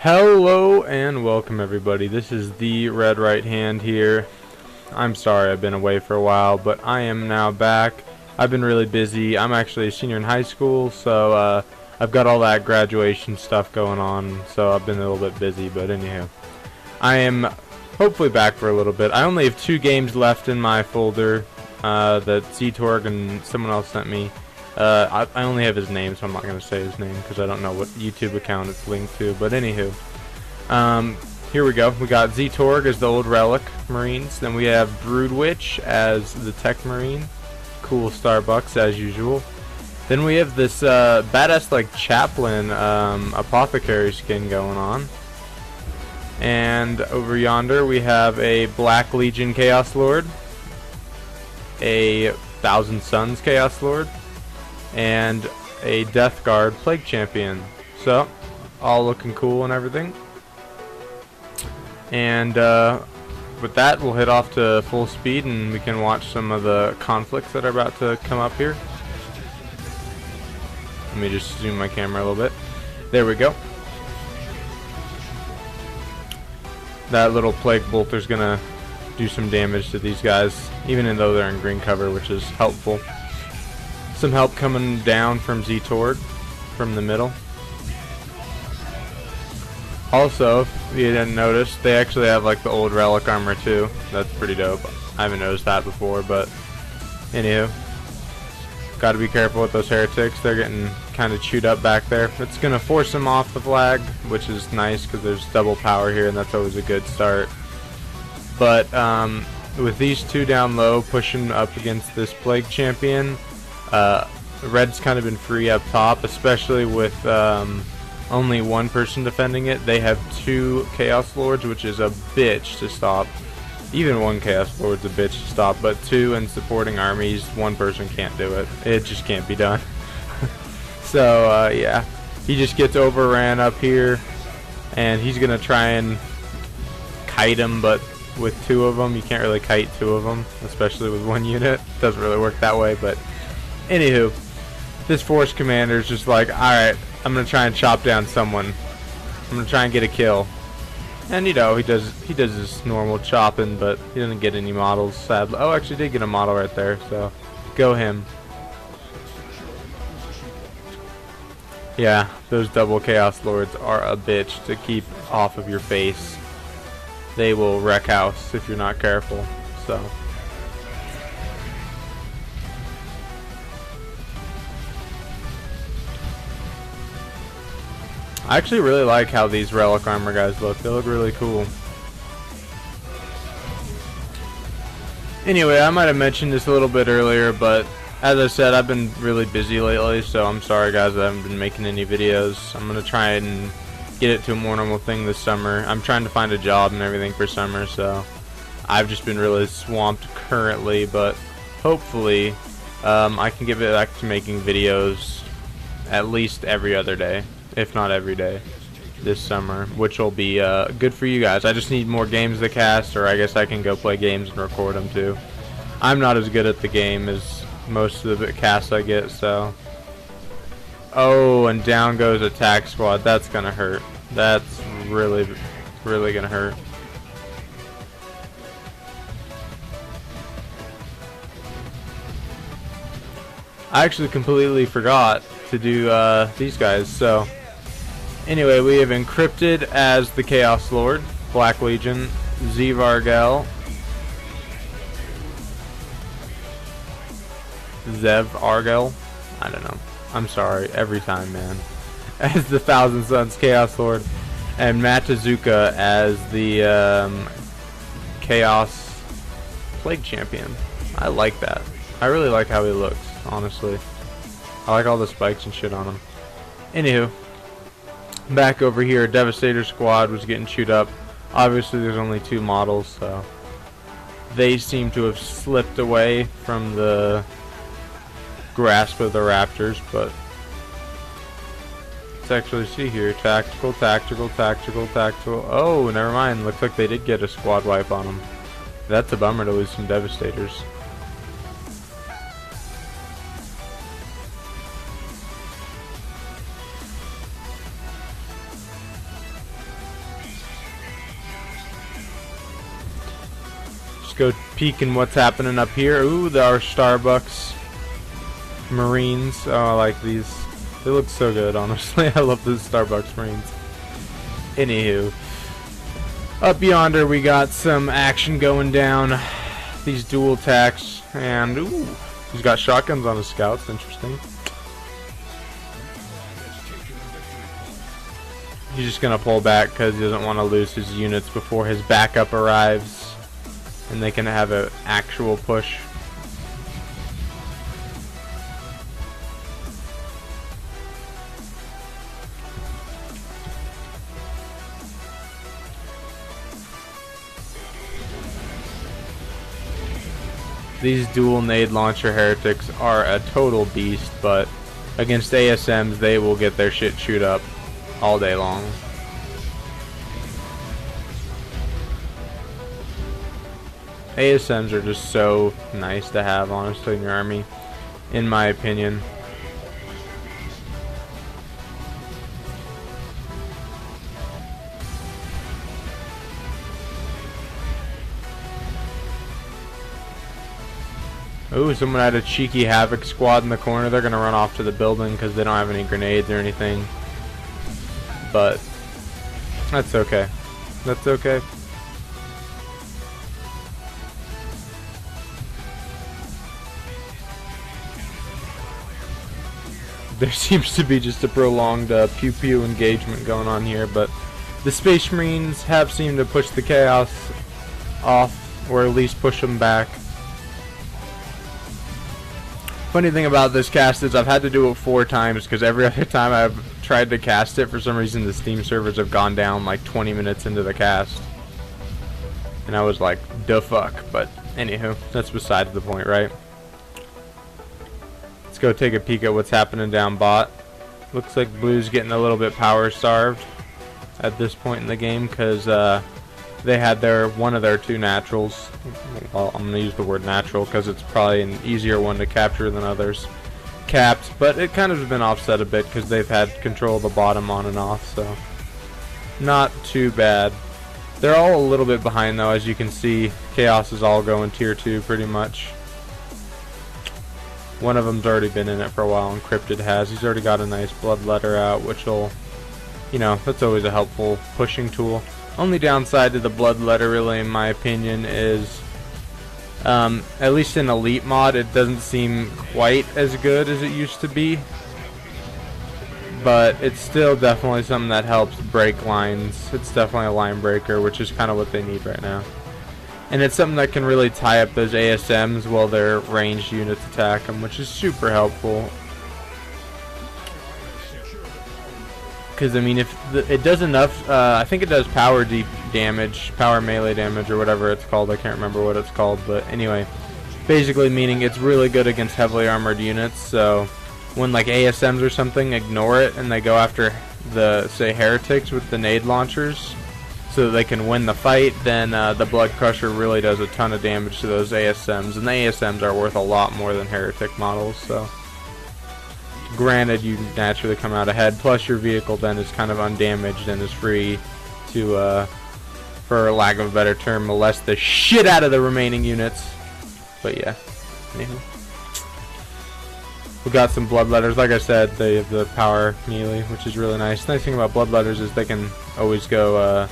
Hello and welcome everybody. This is the Red Right Hand here. I'm sorry I've been away for a while, but I am now back. I've been really busy. I'm actually a senior in high school, so I've got all that graduation stuff going on, so I've been a little bit busy, but anyhow. I am hopefully back for a little bit. I only have 2 games left in my folder that SM-zeetorq and someone else sent me. I only have his name, so I'm not going to say his name because I don't know what YouTube account it's linked to. But anywho, here we go. We got SM-zeetorq as the old relic Marines. Then we have Broodwitch as the tech Marine. Cool Starbucks as usual. Then we have this badass like chaplain apothecary skin going on. And over yonder we have a Black Legion Chaos Lord, a Thousand Suns Chaos Lord, and a Death Guard Plague Champion. So, all looking cool and everything. And with that, we'll head off to full speed and we can watch some of the conflicts that are about to come up here. Let me just zoom my camera a little bit. There we go. That little Plague Bolter's gonna do some damage to these guys, even though they're in green cover, which is helpful. Some help coming down from SM-zeetorq from the middle. Also, if you didn't notice, they actually have like the old relic armor too. That's pretty dope. I haven't noticed that before, but anywho, gotta be careful with those heretics. They're getting kind of chewed up back there. It's gonna force them off the flag, which is nice because there's double power here, and that's always a good start. But with these 2 down low pushing up against this Plague Champion, Red's kind of been free up top, especially with only 1 person defending it. They have 2 Chaos Lords, which is a bitch to stop. Even 1 Chaos Lord's a bitch to stop, but 2 and supporting armies, 1 person can't do it. It just can't be done. So yeah, he just gets overran up here, and he's gonna try and kite him, but with 2 of them, you can't really kite 2 of them, especially with 1 unit. Doesn't really work that way, but anywho, this force commander is just like, alright, I'm gonna try and chop down someone. I'm gonna try and get a kill. And you know, he does his normal chopping, but he doesn't get any models, sadly. Oh, actually did get a model right there, so go him. Yeah, those double Chaos Lords are a bitch to keep off of your face. They will wreck house if you're not careful, so. I actually really like how these relic armor guys look. They look really cool. Anyway, I might have mentioned this a little bit earlier, but as I said, I've been really busy lately, so I'm sorry guys I haven't been making any videos. I'm going to try and get it to a more normal thing this summer. I'm trying to find a job and everything for summer, so I've just been really swamped currently, but hopefully I can get back to making videos at least every other day, if not every day, this summer, which will be good for you guys. I just need more games to cast, or I guess I can go play games and record them too. I'm not as good at the game as most of the casts I get, so. Oh, and down goes attack squad. That's gonna hurt. That's really, really gonna hurt. I actually completely forgot to do these guys, so. Anyway, we have Encrypted as the Chaos Lord, Black Legion, Zevargel, Zevargel, I don't know. I'm sorry, every time, man. As the Thousand Suns Chaos Lord, and Matouzka as the Chaos Plague Champion. I like that. I really like how he looks, honestly. I like all the spikes and shit on him. Anywho, back over here, Devastator Squad was getting chewed up. Obviously, there's only 2 models, so they seem to have slipped away from the grasp of the Raptors, but let's actually see here. Tactical, tactical, tactical, tactical. Oh, never mind. Looks like they did get a squad wipe on them. That's a bummer to lose some Devastators. go peeking what's happening up here. Ooh, our Starbucks Marines. Oh, I like these. They look so good, honestly. I love the Starbucks Marines. Anywho, up yonder we got some action going down. These dual attacks, and ooh, he's got shotguns on his scouts. Interesting. He's just gonna pull back because he doesn't want to lose his units before his backup arrives, and they can have an actual push. These dual nade launcher heretics are a total beast, but against ASMs they will get their shit chewed up all day long. ASMs are just so nice to have, honestly, in your army, in my opinion. Ooh, someone had a cheeky Havoc squad in the corner. They're gonna run off to the building because they don't have any grenades or anything. But that's okay. That's okay. There seems to be just a prolonged pew-pew engagement going on here, but the Space Marines have seemed to push the chaos off, or at least push them back. Funny thing about this cast is I've had to do it 4 times because every other time I've tried to cast it, for some reason the Steam servers have gone down like 20 minutes into the cast. And I was like, the fuck. But anywho, that's beside the point, right? Let's go take a peek at what's happening down bot. Looks like Blue's getting a little bit power starved at this point in the game because they had one of their 2 naturals. Well, I'm going to use the word natural because it's probably an easier one to capture than others. Capped, but it kind of has been offset a bit because they've had control of the bottom on and off, so not too bad. They're all a little bit behind though, as you can see. Chaos is all going tier 2 pretty much. One of them's already been in it for a while, Encrypted has. He's already got a nice bloodletter out, which will, you know, that's always a helpful pushing tool. Only downside to the bloodletter, really, in my opinion, is at least in Elite mod, it doesn't seem quite as good as it used to be. But it's still definitely something that helps break lines. It's definitely a line breaker, which is kind of what they need right now. And it's something that can really tie up those ASMs while their ranged units attack them, which is super helpful. Because, I mean, if it does enough, I think it does power deep damage, power melee damage, or whatever it's called. I can't remember what it's called, but anyway. Basically meaning it's really good against heavily armored units, so when, like, ASMs or something ignore it and they go after the, say, heretics with the nade launchers so that they can win the fight, then the Blood Crusher really does a ton of damage to those ASMs, and the ASMs are worth a lot more than heretic models, so granted, you naturally come out ahead, plus your vehicle then is kind of undamaged and is free to, for lack of a better term, molest the shit out of the remaining units. But yeah, anywho. We got some bloodletters. Like I said, they have the power melee, which is really nice. The nice thing about bloodletters is they can always go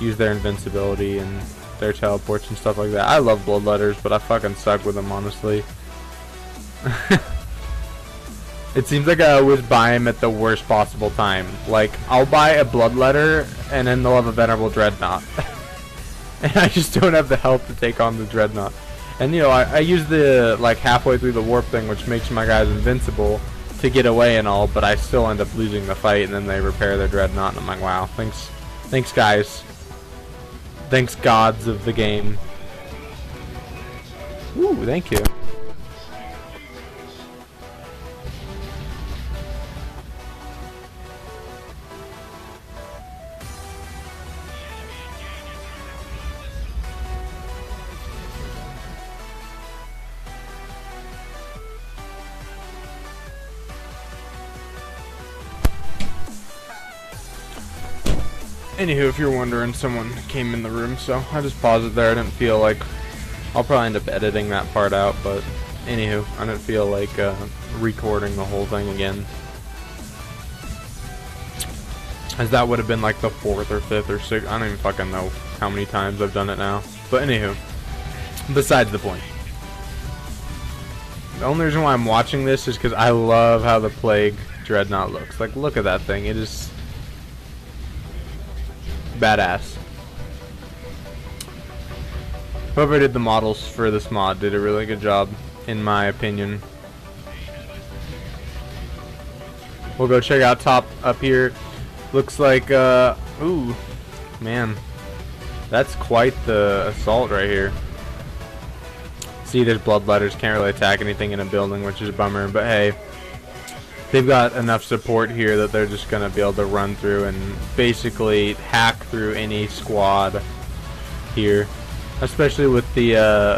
use their invincibility and their teleports and stuff like that. I love bloodletters, but I fucking suck with them, honestly. It seems like I always buy them at the worst possible time. Like, I'll buy a bloodletter, and then they'll have a venerable dreadnought. And I just don't have the health to take on the dreadnought. And, you know, I use the, like, halfway through the warp thing, which makes my guys invincible, to get away and all, but I still end up losing the fight, and then they repair their dreadnought, and I'm like, wow, thanks guys. Thanks gods of the game. Ooh, thank you. Anywho, if you're wondering, someone came in the room, so I just paused it there. I didn't feel like I'll probably end up editing that part out, but anywho, I don't feel like recording the whole thing again, as that would have been like the 4th or 5th or 6th. I don't even fucking know how many times I've done it now. But anywho, besides the point. The only reason why I'm watching this is because I love how the Plague Dreadnought looks. Like, look at that thing. It is badass. Whoever did the models for this mod did a really good job, in my opinion. We'll go check out top up here. Looks like, ooh, man. That's quite the assault right here. See, there's bloodletters, can't really attack anything in a building, which is a bummer, but hey, they've got enough support here that they're just going to be able to run through and basically hack through any squad here, especially with the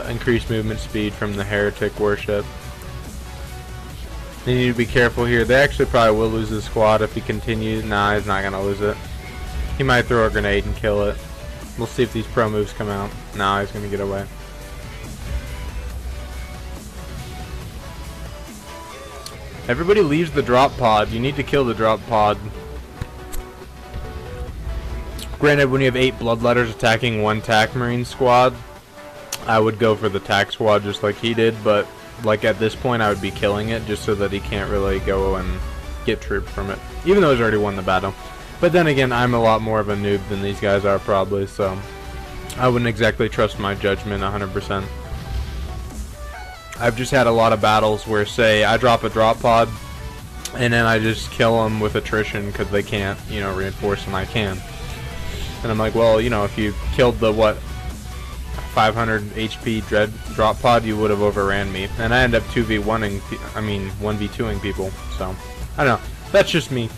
increased movement speed from the heretic worship. They need to be careful here. They actually probably will lose the squad if he continues. Nah, he's not going to lose it. He might throw a grenade and kill it. We'll see if these pro moves come out. Nah, he's going to get away. Everybody leaves the drop pod. You need to kill the drop pod. Granted, when you have 8 bloodletters attacking 1 tac marine squad, I would go for the tac squad just like he did, but like at this point I would be killing it just so that he can't really go and get troops from it, even though he's already won the battle. But then again, I'm a lot more of a noob than these guys are probably, so I wouldn't exactly trust my judgment 100%. I've just had a lot of battles where, say, I drop a drop pod, and then I just kill them with attrition because they can't, you know, reinforce and I can. And I'm like, well, you know, if you killed the, what, 500 HP dread drop pod, you would have overran me. And I end up 2v1ing, I mean, 1v2ing people, so, I don't know. That's just me.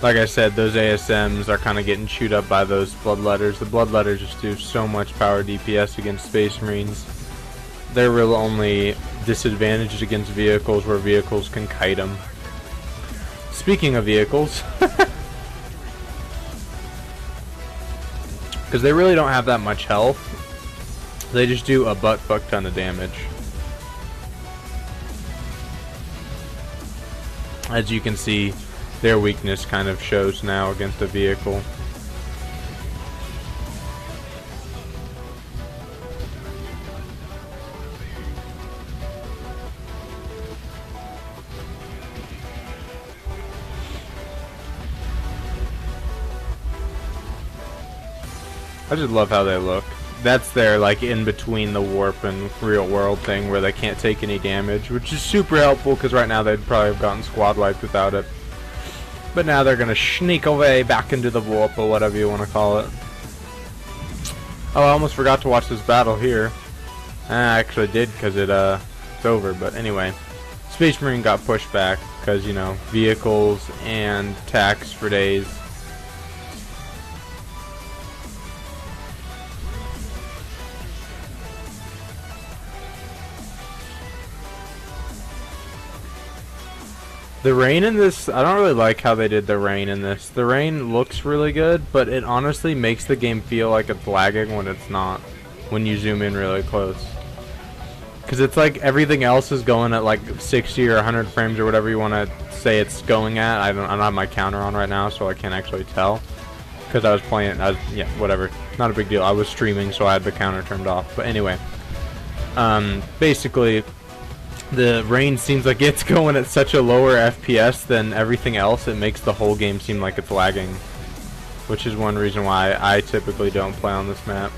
Like I said, those ASMs are kind of getting chewed up by those bloodletters. The bloodletters just do so much power DPS against Space Marines. They're really only disadvantaged against vehicles where vehicles can kite them. Speaking of vehicles, because they really don't have that much health, they just do a butt-fuck ton of damage. As you can see, their weakness kind of shows now against a vehicle. I just love how they look. That's their, like, in between the warp and real world thing where they can't take any damage, which is super helpful because right now they'd probably have gotten squad wiped without it. But now they're going to sneak away back into the warp, or whatever you want to call it. Oh, I almost forgot to watch this battle here. I actually did because it's over, but anyway. Space Marine got pushed back because, you know, vehicles and tax for days. The rain in this, I don't really like how they did the rain in this. The rain looks really good, but it honestly makes the game feel like it's lagging when it's not, when you zoom in really close. Because it's like everything else is going at like 60 or 100 frames or whatever you want to say it's going at. I don't have my counter on right now, so I can't actually tell. Because I was playing, yeah, whatever. Not a big deal. I was streaming, so I had the counter turned off. But anyway, basically, the rain seems like it's going at such a lower FPS than everything else. It makes the whole game seem like it's lagging, which is one reason why I typically don't play on this map.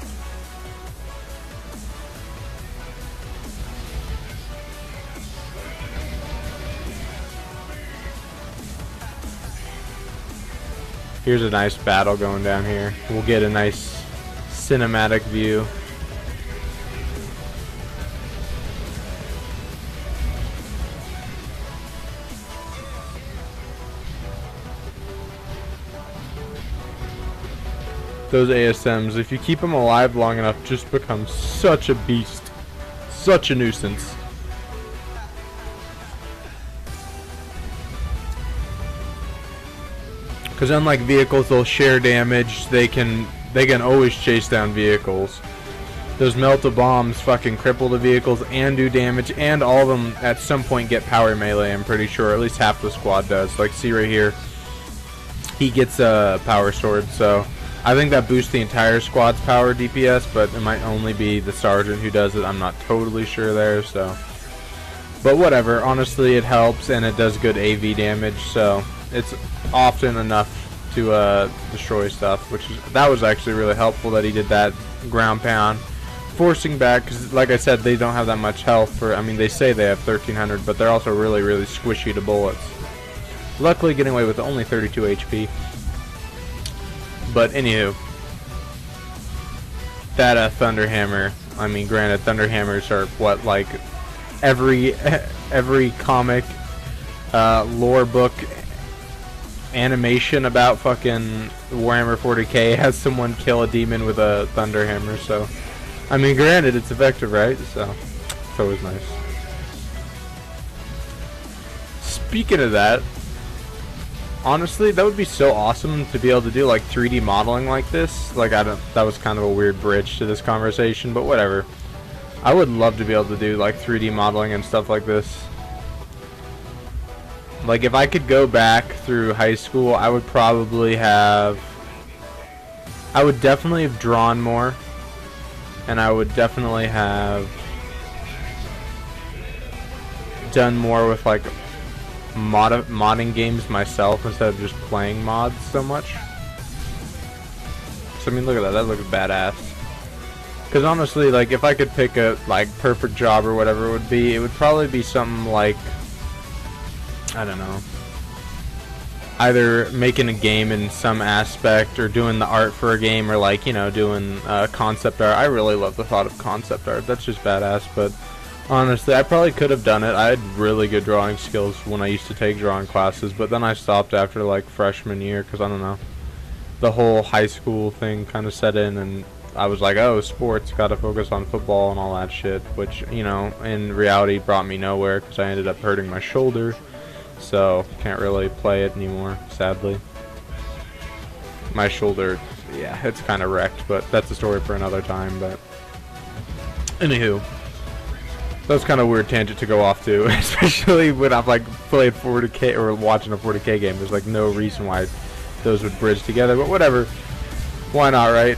Here's a nice battle going down here. We'll get a nice cinematic view. Those ASMs, if you keep them alive long enough, just become such a beast. Such a nuisance. Because unlike vehicles, they'll share damage. They can always chase down vehicles. Those melta bombs fucking cripple the vehicles and do damage, and all of them at some point get power melee, I'm pretty sure. At least half the squad does. Like, see right here, he gets a power sword, so I think that boosts the entire squad's power DPS, but it might only be the sergeant who does it. I'm not totally sure there, so. But whatever, honestly it helps, and it does good AV damage, so it's often enough to destroy stuff, that was actually really helpful that he did that ground pound. Forcing back, because like I said, they don't have that much health. I mean, they say they have 1300, but they're also really, really squishy to bullets. Luckily, getting away with only 32 HP. But anywho, that Thunderhammer. I mean, granted, Thunderhammers are what, like every comic, lore book, animation about fucking Warhammer 40k has someone kill a demon with a Thunderhammer. So. I mean, granted, it's effective, right? So, it's always nice. Speaking of that, honestly, that would be so awesome to be able to do, like, 3D modeling like this. Like, that was kind of a weird bridge to this conversation, but whatever. I would love to be able to do, like, 3D modeling and stuff like this. Like, if I could go back through high school, I would definitely have drawn more. And I would definitely have done more with, like, modding games myself instead of just playing mods so much. So I mean, look at that. That looks badass. Because honestly, like, if I could pick a, like, perfect job or whatever it would probably be something like, I don't know, either making a game in some aspect or doing the art for a game, or, like, you know, doing concept art. I really love the thought of concept art. That's just badass. But honestly, I probably could have done it. I had really good drawing skills when I used to take drawing classes, but then I stopped after, like, freshman year because, I don't know, the whole high school thing kind of set in, and I was like, oh, sports, gotta focus on football and all that shit, which, you know, in reality brought me nowhere because I ended up hurting my shoulder. So, can't really play it anymore, sadly. My shoulder, yeah, it's kind of wrecked, but that's a story for another time. But anywho, that was kind of a weird tangent to go off to, especially when I've, like, played 40k or watching a 40k game. There's, like, no reason why those would bridge together, but whatever. Why not, right?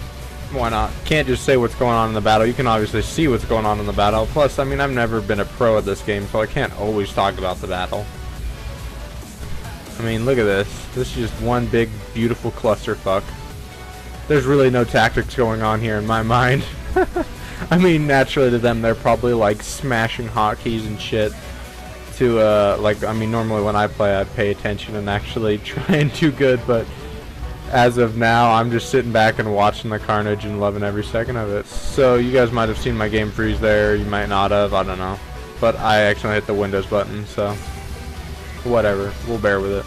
Why not? Can't just say what's going on in the battle. You can obviously see what's going on in the battle. Plus, I mean, I've never been a pro at this game, so I can't always talk about the battle. I mean, look at this. This is just one big, beautiful clusterfuck. There's really no tactics going on here in my mind. I mean, naturally to them, they're probably, like, smashing hotkeys and shit to, like, I mean, normally when I play, I'd pay attention and actually try and do good, but as of now, I'm just sitting back and watching the carnage and loving every second of it. So, you guys might have seen my game freeze there, you might not have, I don't know. But I accidentally hit the Windows button, so whatever, we'll bear with it.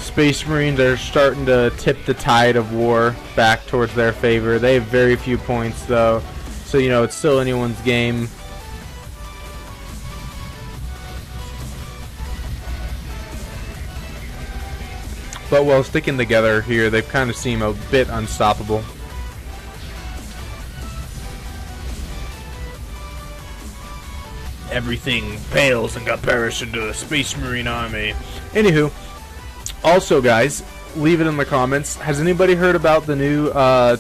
Space Marines are starting to tip the tide of war back towards their favor. They have very few points, though, so, you know, it's still anyone's game. But while sticking together here, they kind of seem a bit unstoppable. Everything pales in comparison to the Space Marine Army. Anywho, also, guys, leave it in the comments. Has anybody heard about the new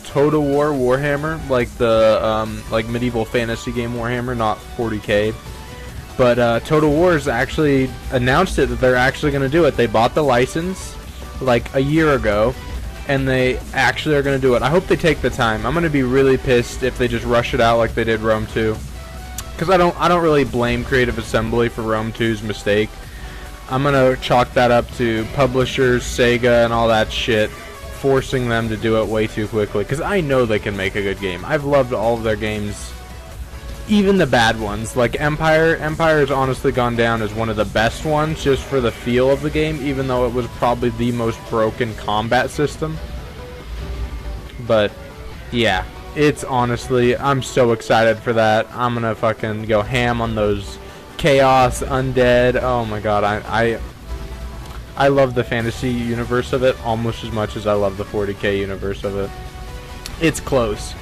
Total War Warhammer, like the like medieval fantasy game Warhammer, not 40k? But Total War's actually announced it that they're actually going to do it. They bought the license like a year ago, and they actually are going to do it. I hope they take the time. I'm going to be really pissed if they just rush it out like they did Rome 2. Because I don't really blame Creative Assembly for Rome 2's mistake. I'm gonna chalk that up to publishers, Sega, and all that shit forcing them to do it way too quickly. Because I know they can make a good game. I've loved all of their games, even the bad ones. Like Empire. Empire has honestly gone down as one of the best ones just for the feel of the game, even though it was probably the most broken combat system. But yeah. It's honestly, I'm so excited for that. I'm gonna fucking go ham on those Chaos, Undead. Oh my god, I love the fantasy universe of it almost as much as I love the 40k universe of it. It's close.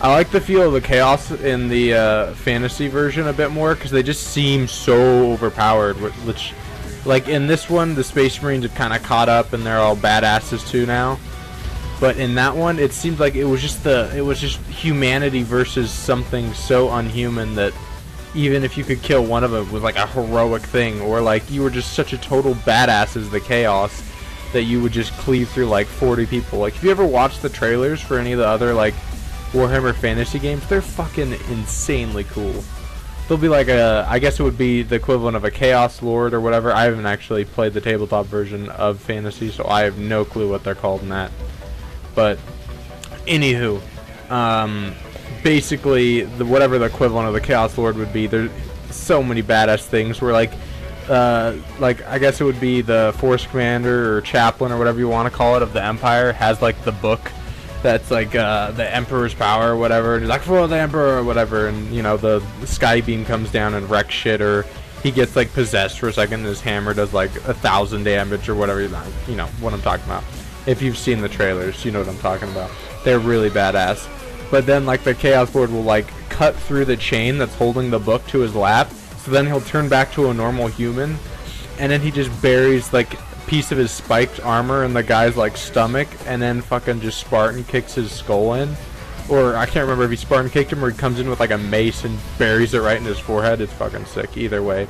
I like the feel of the chaos in the fantasy version a bit more because they just seem so overpowered. Which, like in this one, the Space Marines have kind of caught up and they're all badasses too now. But in that one, it seemed like it was just humanity versus something so unhuman that even if you could kill one of them was like a heroic thing, or like you were just such a total badass as the chaos that you would just cleave through like 40 people. Like if you ever watched the trailers for any of the other like Warhammer Fantasy games, they're fucking insanely cool. They'll be like I guess it would be the equivalent of a Chaos Lord or whatever. I haven't actually played the tabletop version of Fantasy, so I have no clue what they're called in that. But anywho, basically whatever the equivalent of the Chaos Lord would be, there's so many badass things where like I guess it would be the Force Commander or Chaplain or whatever you want to call it of the Empire has like the book that's like the Emperor's power or whatever, and he's like, for the Emperor or whatever, and you know the sky beam comes down and wrecks shit, or he gets like possessed for a second and his hammer does like 1,000 damage or whatever. You know what I'm talking about. If you've seen the trailers, you know what I'm talking about. They're really badass. But then like the Chaos Lord will like cut through the chain that's holding the book to his lap, so then he'll turn back to a normal human, and then he just buries like a piece of his spiked armor in the guy's like stomach, and then fucking just Spartan kicks his skull in. Or I can't remember if he Spartan kicked him or he comes in with like a mace and buries it right in his forehead. It's fucking sick either way.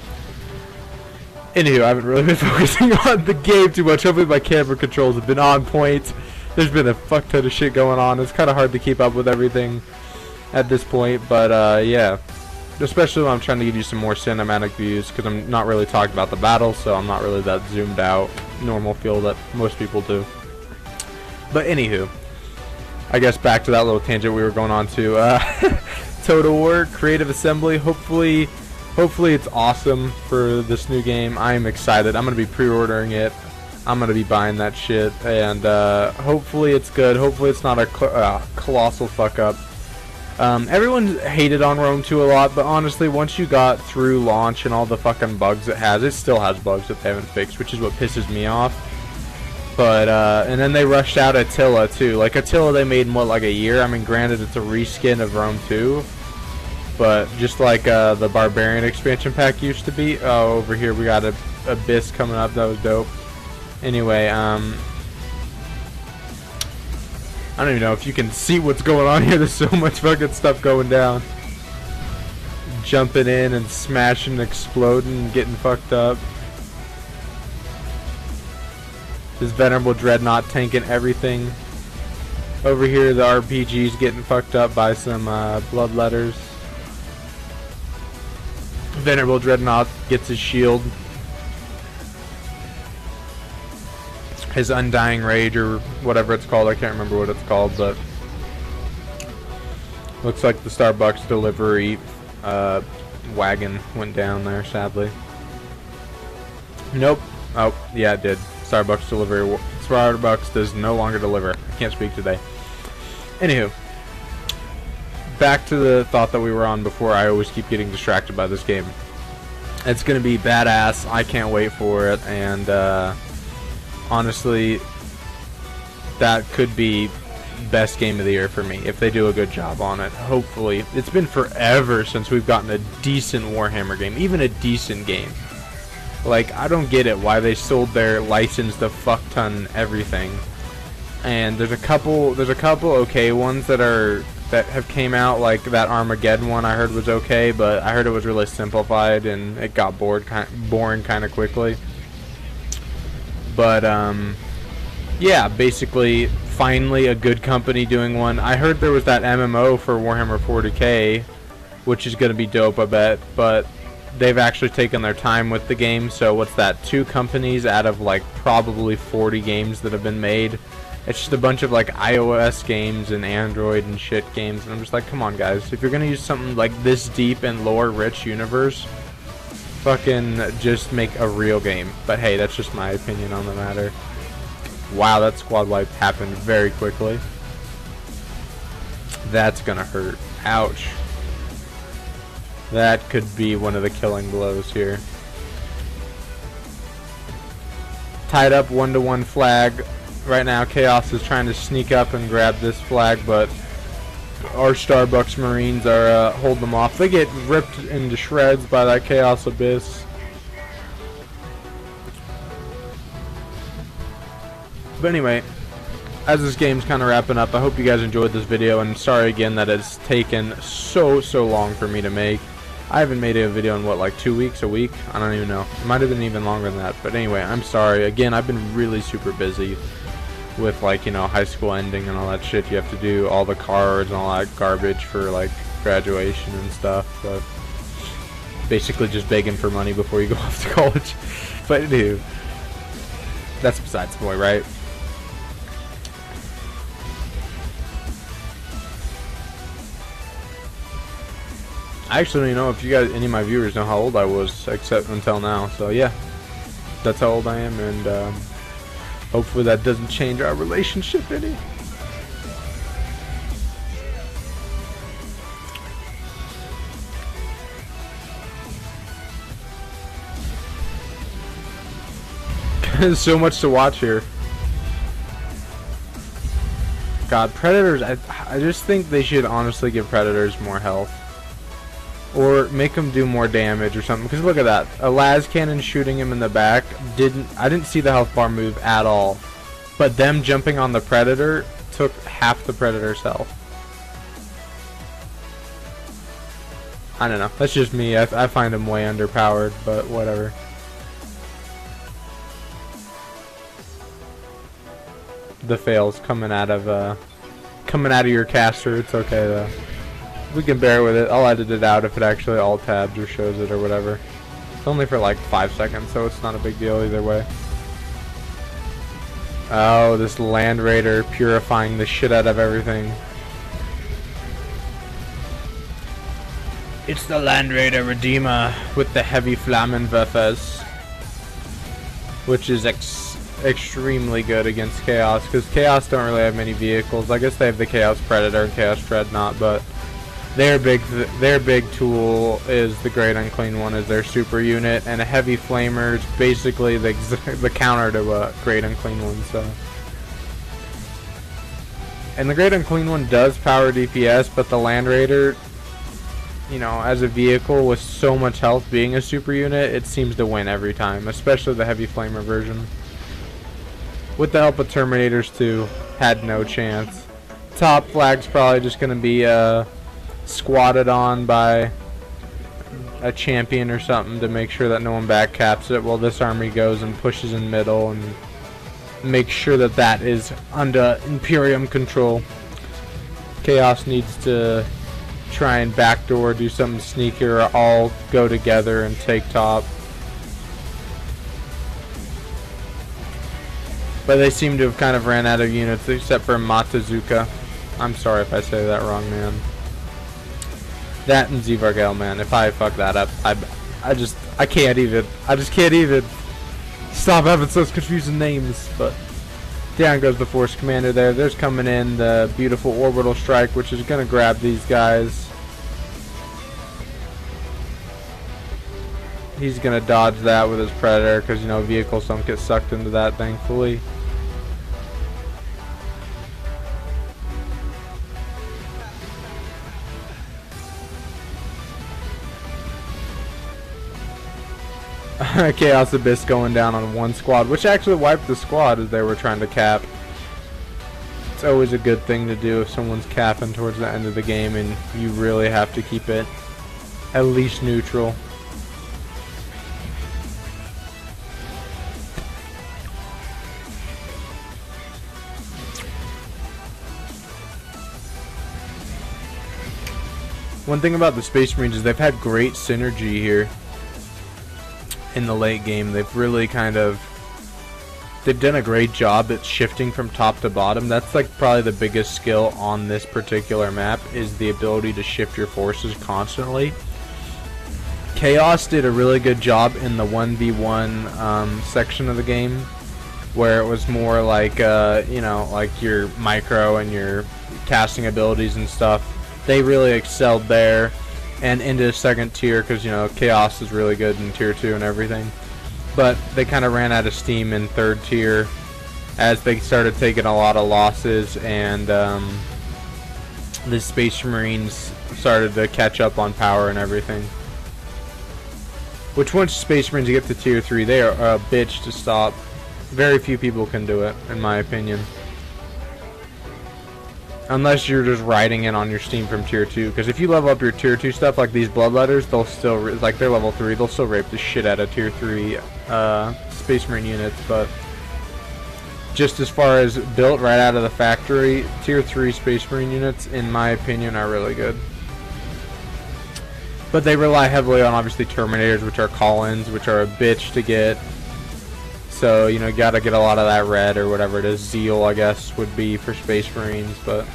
Anywho, I haven't really been focusing on the game too much. Hopefully my camera controls have been on point. There's been a fuck ton of shit going on. It's kind of hard to keep up with everything at this point, but yeah. Especially when I'm trying to give you some more cinematic views, because I'm not really talking about the battle, so I'm not really that zoomed out normal feel that most people do. But anywho, I guess back to that little tangent we were going on to. Total War, Creative Assembly, hopefully it's awesome for this new game. I am excited. I'm going to be pre-ordering it. I'm going to be buying that shit, and hopefully it's good. Hopefully it's not a colossal fuck up. Everyone hated on Rome 2 a lot, but honestly, once you got through launch and all the fucking bugs it still has bugs that they haven't fixed, which is what pisses me off. But, and then they rushed out Attila, too. Like, Attila they made in, what, like a year? I mean, granted, it's a reskin of Rome 2, but just like the Barbarian expansion pack used to be. Oh, over here we got a Abyss coming up. That was dope. Anyway, I don't even know if you can see what's going on here. There's so much fucking stuff going down. Jumping in and smashing, exploding, and getting fucked up. This Venerable Dreadnought tanking everything. Over here, the RPG's getting fucked up by some bloodletters. Venerable Dreadnought gets his shield. His Undying Rage, or whatever it's called. I can't remember what it's called, but looks like the Starbucks delivery wagon went down there, sadly. Nope. Oh, yeah, it did. Starbucks does no longer deliver. I can't speak today. Anywho, back to the thought that we were on before. I always keep getting distracted by this game. It's gonna be badass. I can't wait for it, and honestly, that could be best game of the year for me if they do a good job on it. Hopefully. It's been forever since we've gotten a decent Warhammer game, even a decent game. Like, I don't get it why they sold their license to fuck ton everything. And there's a couple okay ones that have came out, like that Armageddon one I heard was okay, but I heard it was really simplified and it got boring kind of quickly. But yeah, basically, finally a good company doing one. I heard there was that MMO for Warhammer 40k, which is going to be dope, I bet, but they've actually taken their time with the game. So what's that, 2 companies out of like probably 40 games that have been made. It's just a bunch of like iOS games and Android and shit games, and I'm just like, come on guys, if you're going to use something like this deep and lore rich universe, fucking just make a real game. But hey, that's just my opinion on the matter. Wow, that squad wipe happened very quickly. That's gonna hurt. Ouch. That could be one of the killing blows here. tied up 1-to-1 flag. Right now, Chaos is trying to sneak up and grab this flag, but our Starbucks Marines are holding them off. They get ripped into shreds by that Chaos Abyss. But anyway, as this game's kind of wrapping up, I hope you guys enjoyed this video, and sorry again that it's taken so long for me to make. I haven't made a video in what, like 2 weeks, a week? I don't even know. It might have been even longer than that. But anyway, I'm sorry. Again, I've been really super busy with, like, you know, high school ending and all that shit. You have to do all the cards and all that garbage for, like, graduation and stuff. But basically just begging for money before you go off to college. But anywho, that's besides the point, right? I actually don't even know if you guys, any of my viewers, know how old I was, except until now. So yeah, that's how old I am, and hopefully that doesn't change our relationship any. There's so much to watch here. God, Predators, I just think they should honestly give Predators more health. Or make him do more damage or something. Because look at that. A las cannon shooting him in the back I didn't see the health bar move at all. But them jumping on the Predator took half the Predator's health. I don't know. That's just me. I find him way underpowered, but whatever. The fails coming out of your caster. It's okay though. We can bear with it. I'll edit it out if it actually alt tabs or shows it or whatever. It's only for like 5 seconds, so it's not a big deal either way. Oh, this Land Raider purifying the shit out of everything. It's the Land Raider Redeemer with the heavy Flammenwerfers, which is extremely good against Chaos, because Chaos don't really have many vehicles. I guess they have the Chaos Predator and Chaos Dreadnought, but their big tool is the Great Unclean One, is their super unit, and a Heavy Flamer is basically the counter to a Great Unclean One. So, and the Great Unclean One does power DPS, but the Land Raider, you know, as a vehicle with so much health being a super unit, it seems to win every time, especially the Heavy Flamer version. With the help of Terminators too, had no chance. Top flag's probably just gonna be squatted on by a champion or something to make sure that no one backcaps it while this army goes and pushes in middle and make sure that that is under Imperium control. Chaos needs to try and backdoor, do something sneaky, or all go together and take top. But they seem to have kind of ran out of units except for Matouzka. I'm sorry if I say that wrong, man. That and Zevargel, man. If I fuck that up, I just can't even stop having such confusing names. But down goes the Force Commander there. There's coming in the beautiful Orbital Strike, which is gonna grab these guys. He's gonna dodge that with his Predator, because you know vehicles don't get sucked into that, thankfully. Chaos Abyss going down on one squad, which actually wiped the squad as they were trying to cap. It's always a good thing to do if someone's capping towards the end of the game and you really have to keep it at least neutral. One thing about the Space Marines is they've had great synergy here. In the late game, they've really they've done a great job at shifting from top to bottom. That's like probably the biggest skill on this particular map, is the ability to shift your forces constantly. Chaos did a really good job in the 1v1 section of the game, where it was more like you know, like your micro and your casting abilities and stuff. They really excelled there. And into second tier, because you know Chaos is really good in tier 2 and everything. but they kind of ran out of steam in 3rd tier as they started taking a lot of losses, and the Space Marines started to catch up on power and everything. Which once Space Marines get to tier 3, they are a bitch to stop. Very few people can do it, in my opinion. Unless you're just riding in on your steam from tier 2. Because if you level up your tier 2 stuff, like these Bloodletters, they'll still, like they're level 3, they'll still rape the shit out of tier 3 Space Marine units. But just as far as built right out of the factory, tier 3 Space Marine units, in my opinion, are really good. But they rely heavily on, obviously, Terminators, which are call-ins, which are a bitch to get. So, you know, you gotta get a lot of that red, or whatever it is. Zeal, I guess, would be for Space Marines, but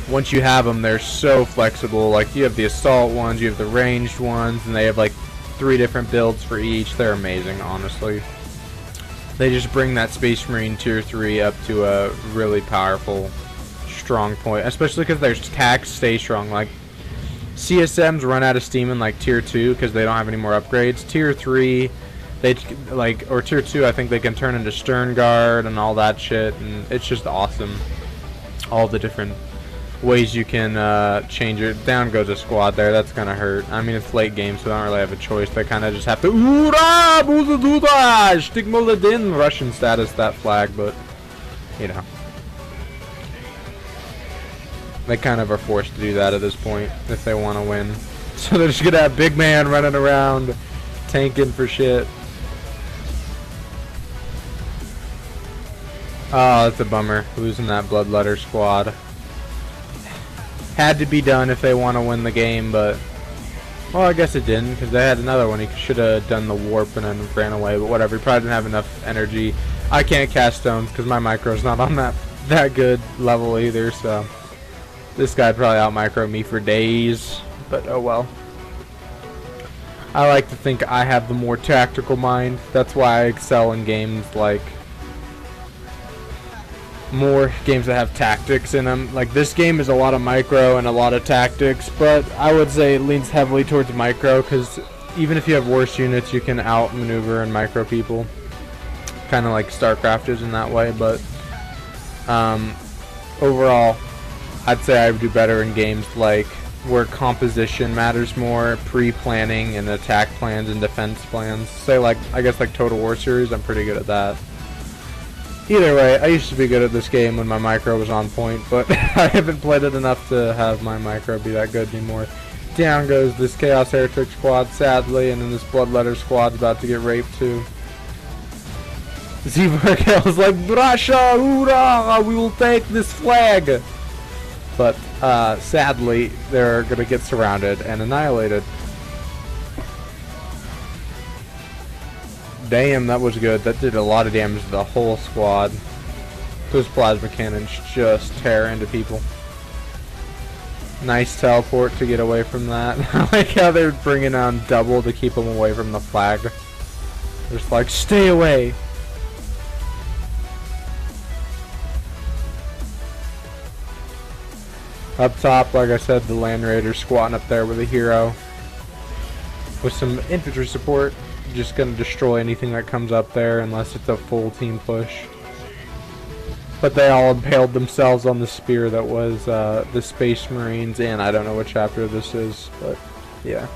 once you have them, they're so flexible. Like, you have the assault ones, you have the ranged ones, and they have like 3 different builds for each. They're amazing, honestly. They just bring that Space Marine tier 3 up to a really powerful, strong point, especially because their attacks stay strong. Like, CSMs run out of steam in like tier 2 because they don't have any more upgrades. Tier 3, they like, or tier 2, I think they can turn into Stern Guard and all that shit, and it's just awesome. All the different ways you can change it. Down goes a squad there. That's gonna hurt. I mean, it's late game, so they don't really have a choice. They kind of just have to Russian status that flag, but you know, they kind of are forced to do that at this point if they want to win. So they're just gonna have big man running around tanking for shit. Oh, that's a bummer, losing that Bloodletter squad. Had to be done if they want to win the game, but well, I guess it didn't, because they had another one. He should have done the warp and then ran away, but whatever. He probably didn't have enough energy. I can't cast stones because my micro's not on that good level either, so this guy probably out micro me for days, but oh well. I like to think I have the more tactical mind. That's why I excel in games like more games that have tactics in them. Like, this game is a lot of micro and a lot of tactics, but I would say it leans heavily towards micro, because even if you have worse units, you can outmaneuver and micro people, kind of like StarCraft is in that way. But overall, I'd say I would do better in games like where composition matters more, pre-planning and attack plans and defense plans. Say, like, I guess like Total War series, I'm pretty good at that. Either way, I used to be good at this game when my micro was on point, but I haven't played it enough to have my micro be that good anymore. Down goes this Chaos Heretic squad, sadly, and then this Bloodletter squad's about to get raped too. Zevargel's like, Brasha, hoorah, we will take this flag! But, sadly, they're gonna get surrounded and annihilated. Damn, that was good. That did a lot of damage to the whole squad. Those plasma cannons just tear into people. Nice teleport to get away from that. I like how they're bringing on double to keep them away from the flag. Just like, stay away. Up top, like I said, the Land Raider squatting up there with a hero. With some infantry support. Just gonna destroy anything that comes up there unless it's a full team push. But they all impaled themselves on the spear that was the Space Marines, and I don't know what chapter this is, but yeah.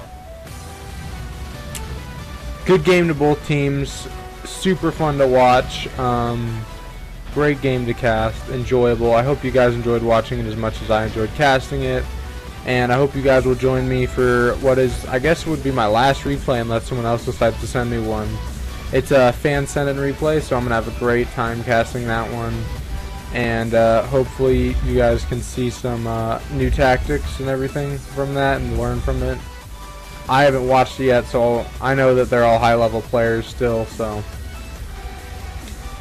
Good game to both teams. Super fun to watch. Great game to cast. Enjoyable. I hope you guys enjoyed watching it as much as I enjoyed casting it. And I hope you guys will join me for what is, I guess, would be my last replay unless someone else decides to send me one. It's a fan-sent replay, so I'm going to have a great time casting that one. And hopefully you guys can see some new tactics and everything from that and learn from it. I haven't watched it yet, so I know that they're all high-level players still, so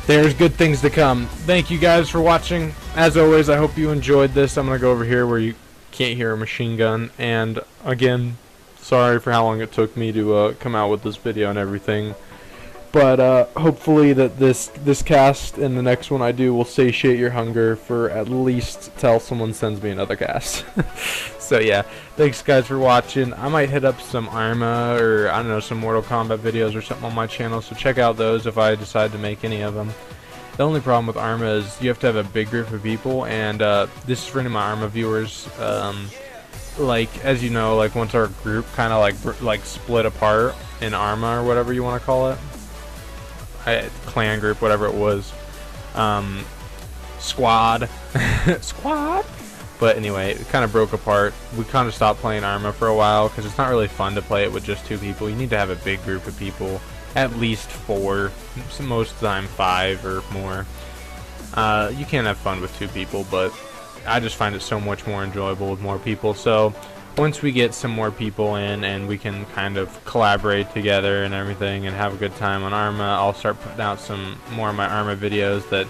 there's good things to come. Thank you guys for watching. As always, I hope you enjoyed this. I'm going to go over here where you can't hear a machine gun, and again, sorry for how long it took me to come out with this video and everything. But hopefully that this cast and the next one I do will satiate your hunger for at least till someone sends me another cast. So yeah, thanks guys for watching. I might hit up some Arma or I don't know, some Mortal Kombat videos or something on my channel, so check out those if I decide to make any of them. The only problem with Arma is you have to have a big group of people, and this is for any of my Arma viewers. Like, as you know, like once our group kind of like split apart in Arma or whatever you want to call it, clan group, whatever it was, squad, squad. But anyway, it kind of broke apart. We kind of stopped playing Arma for a while because it's not really fun to play it with just 2 people. You need to have a big group of people, at least 4, most of the time 5 or more. You can't have fun with 2 people, but I just find it so much more enjoyable with more people. So once we get some more people in and we can kind of collaborate together and everything and have a good time on Arma, I'll start putting out some more of my Arma videos that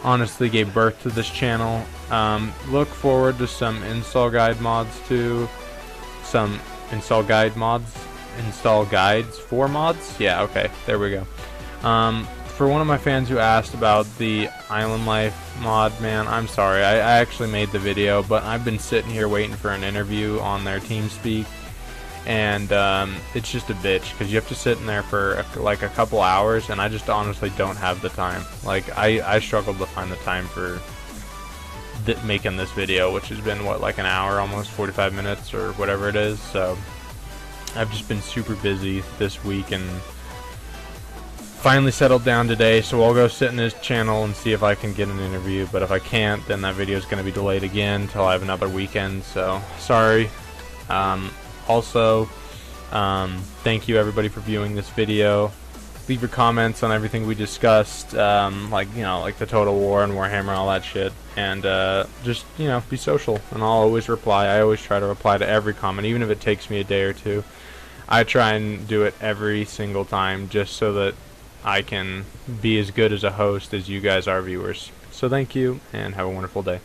honestly gave birth to this channel. Look forward to some install guide mods too. Some install guides for mods. Yeah, okay, there we go. For one of my fans who asked about the Island Life mod, man, I'm sorry. I actually made the video, but I've been sitting here waiting for an interview on their TeamSpeak, and it's just a bitch because you have to sit in there for like a couple hours, and I just honestly don't have the time. Like, I struggled to find the time for making this video, which has been what, like an hour, almost 45 minutes or whatever it is. So I've just been super busy this week and finally settled down today, so I'll go sit in his channel and see if I can get an interview. But if I can't, then that video is going to be delayed again until I have another weekend, so sorry. Also, thank you everybody for viewing this video. Leave your comments on everything we discussed, like, you know, like the Total War and Warhammer, all that shit, and just, you know, be social, and I'll always reply. I always try to reply to every comment, even if it takes me a day or 2. I try and do it every single time just so that I can be as good as a host as you guys are viewers. So thank you, and have a wonderful day.